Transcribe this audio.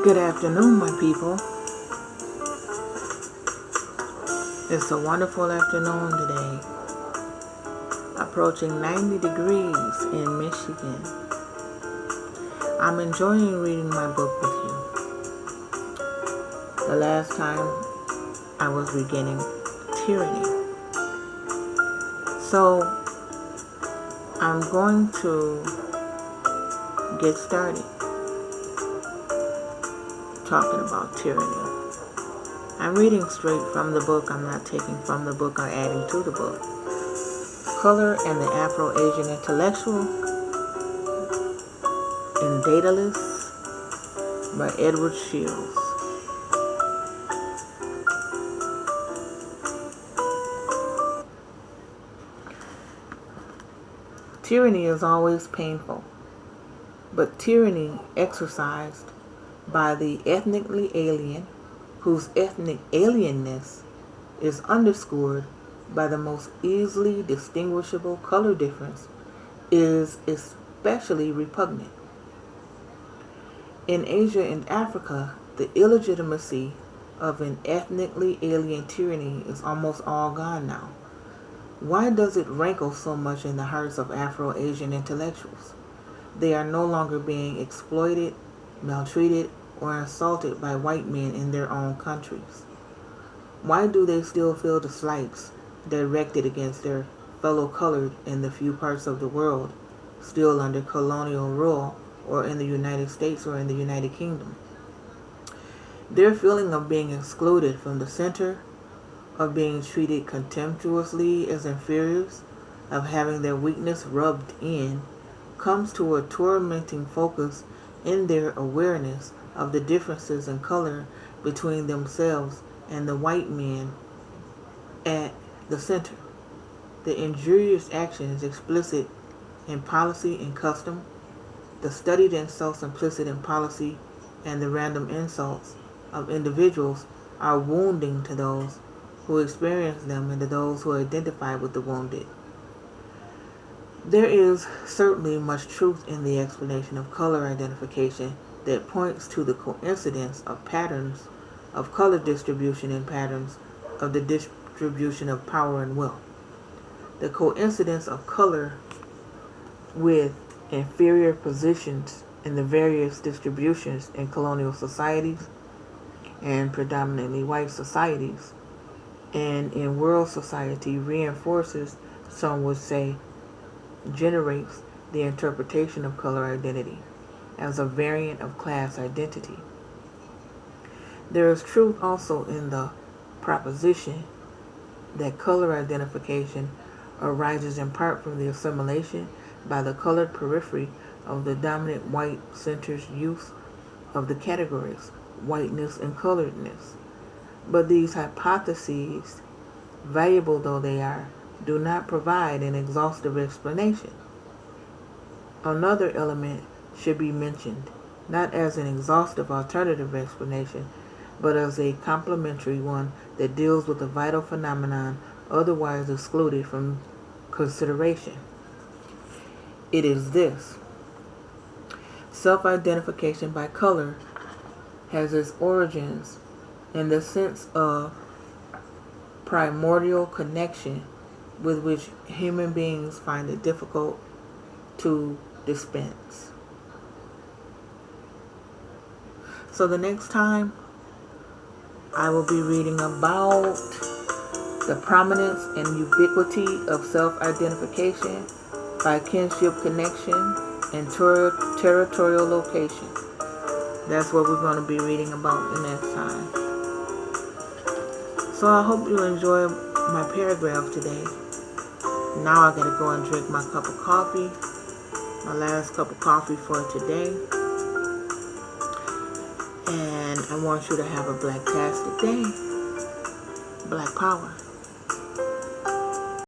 Good afternoon, my people. It's a wonderful afternoon today. Approaching 90 degrees in Michigan. I'm enjoying reading my book with you. The last time I was beginning tyranny. So I'm going to get started talking about tyranny. I'm reading straight from the book. I'm not taking from the book or adding to the book. Color and the Afro-Asian Intellectual in Daedalus by Edward Shills. Tyranny is always painful, but tyranny exercised by the ethnically alien, whose ethnic alienness is underscored by the most easily distinguishable color difference, is especially repugnant. In Asia and Africa, the illegitimacy of an ethnically alien tyranny is almost all gone now. Why does it rankle so much in the hearts of Afro-Asian intellectuals? They are no longer being exploited, maltreated, or insulted by white men in their own countries. Why do they still feel the slights directed against their fellow colored in the few parts of the world still under colonial rule, or in the United States or in the United Kingdom? Their feeling of being excluded from the center, of being treated contemptuously as inferiors, of having their weakness rubbed in, comes to a tormenting focus in their awareness of the differences in color between themselves and the white men at the center. The injurious actions explicit in policy and custom, the studied insults implicit in policy, and the random insults of individuals are wounding to those who experience them and to those who identify with the wounded. There is certainly much truth in the explanation of color identification that points to the coincidence of patterns of color distribution and patterns of the distribution of power and wealth. The coincidence of color with inferior positions in the various distributions in colonial societies and predominantly white societies and in world society reinforces, some would say, generates the interpretation of color identity as a variant of class identity. There is truth also in the proposition that color identification arises in part from the assimilation by the colored periphery of the dominant white center's use of the categories whiteness and coloredness. But these hypotheses, valuable though they are, do not provide an exhaustive explanation. Another element should be mentioned, not as an exhaustive alternative explanation, but as a complementary one that deals with a vital phenomenon otherwise excluded from consideration. It is this. Self-identification by color has its origins in the sense of primordial connection with which human beings find it difficult to dispense. So the next time I will be reading about the prominence and ubiquity of self-identification by kinship connection and territorial location. That's what we're going to be reading about the next time. So I hope you enjoy my paragraph today. Now I gotta go and drink my cup of coffee, my last cup of coffee for today. And I want you to have a black-tastic day. Black power.